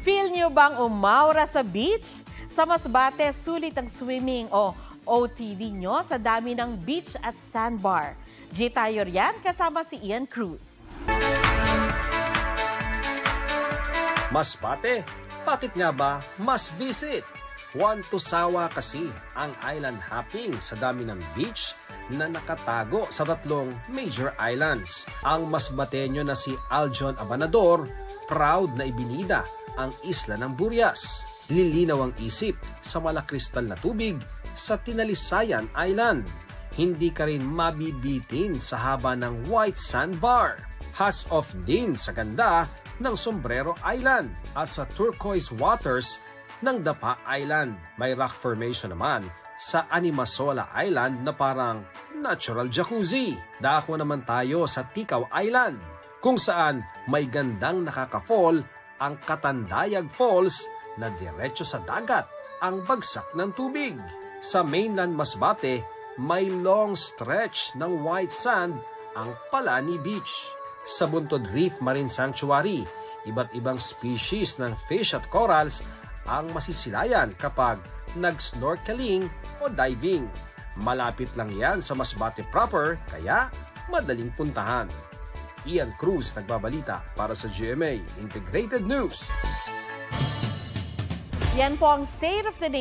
Feel nyo bang umawra sa beach? Sa Masbate, sulit ang swimming o OTD nyo sa dami ng beach at sandbar. Gita Yorian kasama si Ian Cruz. Masbate, bakit nga ba mas visit? Juan Tusawa kasi ang island hopping sa dami ng beach na nakatago sa tatlong major islands. Ang Masbateño na si Aljon Abanador, proud na ibinida ang isla ng Burias. Lilinaw ang isip sa malakristal na tubig sa Tinalisayan Island. Hindi ka rin mabibitin sa haba ng white sandbar. Hats off din sa ganda ng Sombrero Island at sa turquoise waters ng Dapa Island. May rock formation naman sa Animasola Island na parang natural jacuzzi. Dako naman tayo sa Tikaw Island kung saan may gandang nakaka-fall ang Katandayag Falls na diretso sa dagat ang bagsak ng tubig. Sa mainland Masbate, may long stretch ng white sand ang Palani Beach. Sa Buntod Reef Marine Sanctuary, iba't ibang species ng fish at corals ang masisilayan kapag nag-snorkeling o diving. Malapit lang yan sa Masbate proper, kaya madaling puntahan. Ian Cruz nagbabalita para sa GMA Integrated News. Yan po ang State of the Nation.